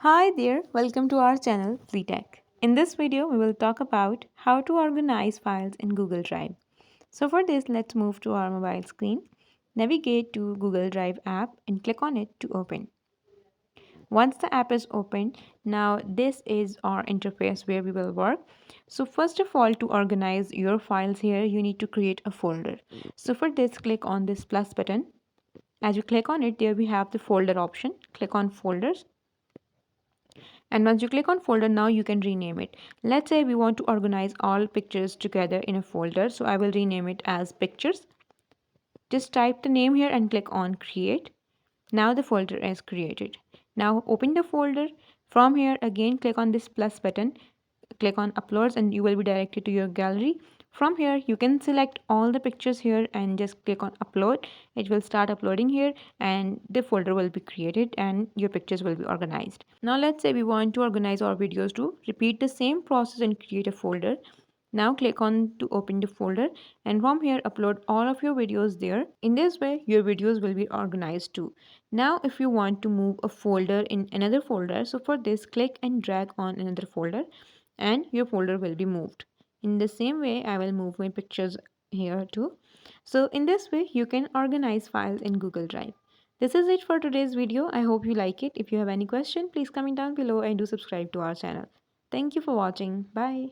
Hi there, welcome to our channel Tech. In this video, we will talk about how to organize files in Google Drive. So for this, let's move to our mobile screen, navigate to Google Drive app and click on it to open. Once the app is open, now this is our interface where we will work. So first of all, to organize your files here, you need to create a folder. So for this, click on this plus button. As you click on it, there we have the folder option. Click on folders. And once you click on folder, now you can rename it. Let's say we want to organize all pictures together in a folder. So I will rename it as pictures. Just type the name here and click on create. Now the folder is created. Now open the folder. From here again click on this plus button. Click on uploads and you will be directed to your gallery. From here you can select all the pictures here and just click on upload. It will start uploading here and the folder will be created and your pictures will be organized. Now let's say we want to organize our videos too. Repeat the same process and create a folder. Now click on to open the folder and from here upload all of your videos there. In this way your videos will be organized too. Now if you want to move a folder in another folder, so for this click and drag on another folder and your folder will be moved. In the same way I will move my pictures here too. So in this way you can organize files in Google Drive. This is it for today's video. I hope you like it. If you have any question, please comment down below and do subscribe to our channel. Thank you for watching. Bye.